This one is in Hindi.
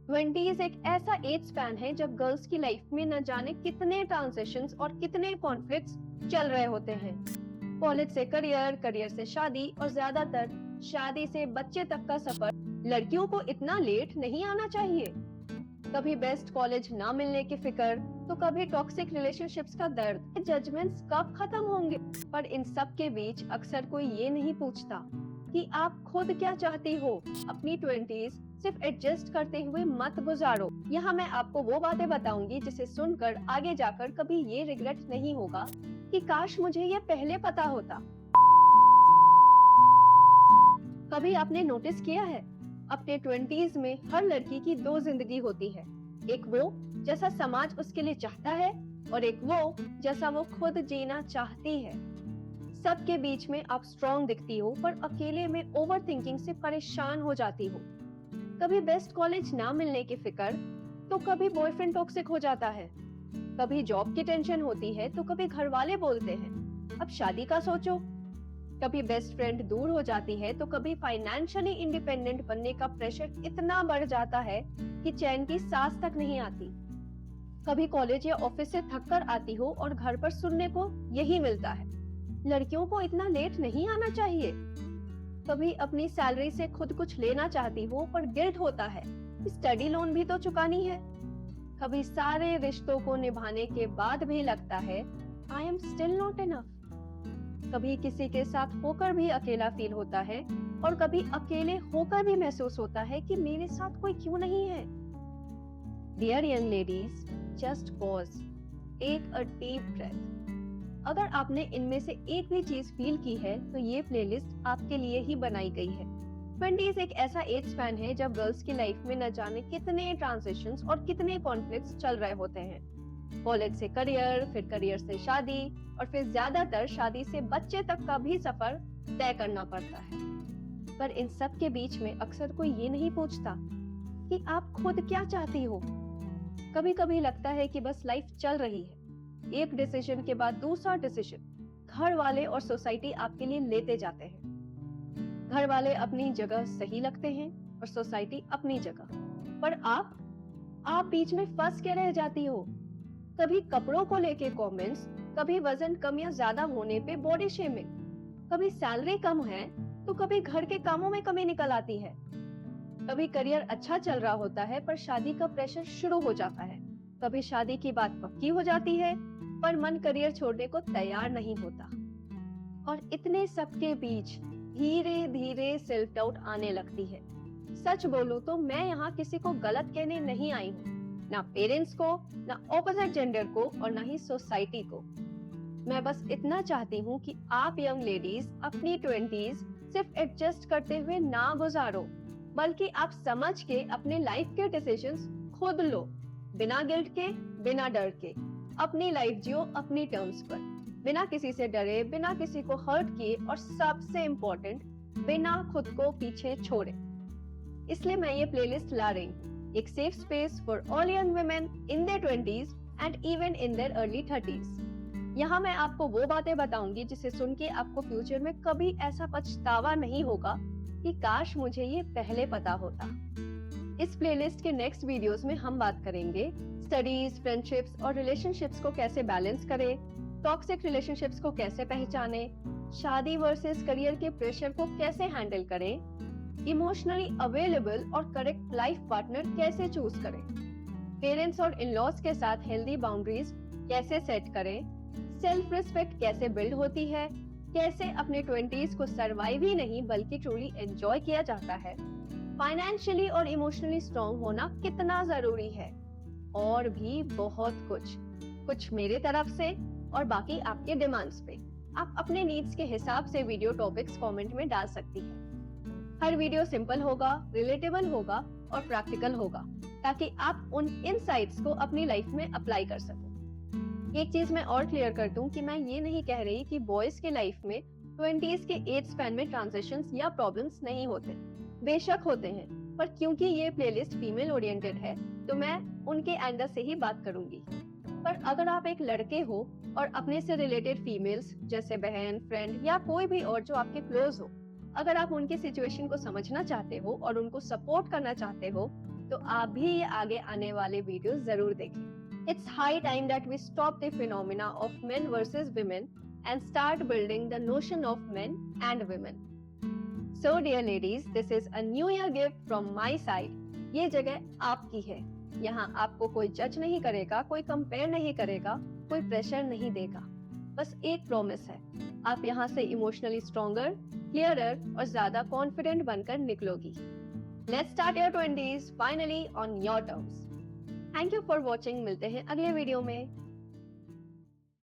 20s एक ऐसा एज स्पैन है जब गर्ल्स की लाइफ में न जाने कितने ट्रांजिशंस और कितने कॉन्फ्लिक्ट्स चल रहे होते हैं। कॉलेज से करियर, करियर से शादी और ज्यादातर शादी से बच्चे तक का सफर लड़कियों को इतना लेट नहीं आना चाहिए। कभी बेस्ट कॉलेज ना मिलने की फिक्र, तो कभी टॉक्सिक रिलेशनशिप्स का दर्द, जजमेंट्स कब खत्म होंगे। पर इन सब के बीच अक्सर कोई ये नहीं पूछता कि आप खुद क्या चाहती हो। अपनी 20s सिर्फ एडजस्ट करते हुए मत गुजारो। यहाँ मैं आपको वो बातें बताऊंगी जिसे सुनकर आगे जाकर कभी ये रिग्रेट नहीं होगा कि काश मुझे ये पहले पता होता। कभी आपने नोटिस किया है, अपने 20s में हर लड़की की दो जिंदगी होती है। एक वो जैसा समाज उसके लिए चाहता है और एक वो जैसा वो खुद जीना चाहती है। सबके बीच में आप स्ट्रॉन्ग दिखती हो, पर अकेले में ओवरथिंकिंग से परेशान हो जाती हो। कभी बेस्ट कॉलेज ना मिलने की फिक्र, तो कभी बॉयफ्रेंड टॉक्सिक हो जाता है। कभी जॉब की टेंशन होती है, तो कभी घर वाले बोलते हैं अब शादी का सोचो। कभी बेस्ट फ्रेंड दूर हो जाती है, तो कभी फाइनेंशियली इंडिपेंडेंट बनने का प्रेशर इतना बढ़ जाता है कि चैन की सांस तक नहीं आती। कभी कॉलेज या ऑफिस से थक कर आती हो और घर पर सुनने को यही मिलता है, लड़कियों को इतना लेट नहीं आना चाहिए। कभी अपनी सैलरी से खुद कुछ लेना चाहती हो, पर गिल्ट होता है स्टडी लोन भी तो चुकानी है। कभी सारे रिश्तों को निभाने के बाद भी लगता है I am still not enough. कभी किसी के साथ होकर भी अकेला फील होता है और कभी अकेले होकर भी महसूस होता है कि मेरे साथ कोई क्यों नहीं है। Dear young ladies, just pause, take a deep breath. अगर आपने इनमें से एक भी चीज फील की है, तो ये प्लेलिस्ट आपके लिए ही बनाई गई है। 20s एक ऐसा एज स्पैन है जब गर्ल्स की लाइफ में न जाने कितने ट्रांजिशंस और कितने कॉन्फ्लिक्ट्स चल रहे होते हैं। कॉलेज से करियर, फिर करियर से शादी और फिर ज्यादातर शादी से बच्चे तक का भी सफर तय करना पड़ता है। पर इन सब के बीच में अक्सर कोई ये नहीं पूछता कि आप खुद क्या चाहती हो। कभी कभी लगता है कि बस लाइफ चल रही है, एक डिसीजन के बाद दूसरा डिसीजन घर वाले और सोसाइटी आपके लिए लेते जाते हैं। घर वाले अपनी जगह सही लगते हैं और सोसाइटी अपनी जगह, पर आप बीच में फंस के रह जाती हो। कभी कपड़ों को लेके कमेंट्स, कभी वजन कम या ज्यादा होने पे बॉडी शेमिंग, कभी सैलरी कम है तो कभी घर के कामों में कमी निकल आती है। कभी करियर अच्छा चल रहा होता है पर शादी का प्रेशर शुरू हो जाता है। कभी शादी की बात पक्की हो जाती है पर मन करियर छोड़ने को तैयार नहीं होता। और इतने सबके बीच धीरे धीरे सेल्फ डाउट आने लगती है। सच बोलूं तो मैं यहाँ किसी को गलत कहने नहीं आई हूँ, ना पेरेंट्स को, ना ऑपोजिट जेंडर को और ना ही सोसाइटी को। मैं बस इतना चाहती हूँ कि आप यंग लेडीज अपनी 20s सिर्फ एडजस्ट करते हुए ना गुजारो, बल्कि आप समझ के अपने लाइफ के डिसीजंस खुद लो, बिना गिल्ट के, बिना डर के। अपनी लाइफ जियो अपनी टर्म्स पर, बिना किसी से डरे, बिना किसी को हर्ट किए और सबसे इम्पोर्टेंट बिना खुद को पीछे छोड़े। इसलिए मैं ये प्लेलिस्ट ला रही हूँ, एक safe space for all young women in their 20s and even in their early 30s। यहाँ मैं आपको वो बातें बताऊंगी जिसे सुन के आपको फ्यूचर में कभी ऐसा पछतावा नहीं होगा कि काश मुझे ये पहले पता होता। इस प्लेलिस्ट के नेक्स्ट वीडियोस में हम बात करेंगे स्टडीज, फ्रेंडशिप्स और रिलेशनशिप्स को कैसे बैलेंस करें, टॉक्सिक रिलेशनशिप्स को कैसे पहचाने, शादी वर्सेस करियर के प्रेशर को कैसे हैंडल करें, इमोशनली अवेलेबल और करेक्ट लाइफ पार्टनर कैसे चूज करें, पेरेंट्स और इन-लॉज के साथ हेल्दी बाउंड्रीज कैसे सेट करें, सेल्फ रिस्पेक्ट कैसे बिल्ड होती है, कैसे अपने 20s को सरवाइव ही नहीं बल्कि ट्रूली एंजॉय किया जाता है, फाइनेंशियली और इमोशनली स्ट्रॉन्ग होना कितना जरूरी है, और भी बहुत कुछ मेरे तरफ से और बाकी आपके डिमांड्स पे। आप अपने नीड्स के हिसाब से वीडियो टॉपिक्स कमेंट में डाल सकती हैं। हर वीडियो सिंपल होगा, रिलेटेबल होगा और प्रैक्टिकल होगा, ताकि आप उन इनसाइट्स को अपनी लाइफ में अप्लाई कर सको। एक चीज मैं और क्लियर कर दूं कि मैं ये नहीं कह रही कि बॉयज के लाइफ में 20s के एज स्पैन में ट्रांजिशंस या प्रॉब्लम्स नहीं होते, बेशक होते हैं, पर क्योंकि ये प्लेलिस्ट फीमेल ओरिएंटेड है तो मैं उनके एंगल से ही बात करूंगी। पर अगर आप एक लड़के हो और अपने से रिलेटेड फीमेल्स जैसे बहन, फ्रेंड या कोई भी और जो आपके क्लोज हो, अगर आप उनकी सिचुएशन को समझना चाहते हो और उनको सपोर्ट करना चाहते हो, तो आप भी ये आगे आने वाले वीडियो जरूर देखें। It's high time that we stop the phenomena of men versus women and start building the notion of men and women. So dear ladies, this is a new year gift from my side. ये जगह आपकी है। यहाँ आपको कोई जज नहीं करेगा, कोई कंपेयर नहीं करेगा, कोई प्रेशर नहीं देगा। बस एक प्रॉमिस है, आप यहाँ से इमोशनली स्ट्रॉन्गर, क्लियरर और ज्यादा कॉन्फिडेंट बनकर निकलोगी। Let's start your 20s finally on your terms. Thank you for watching. मिलते हैं अगले वीडियो में।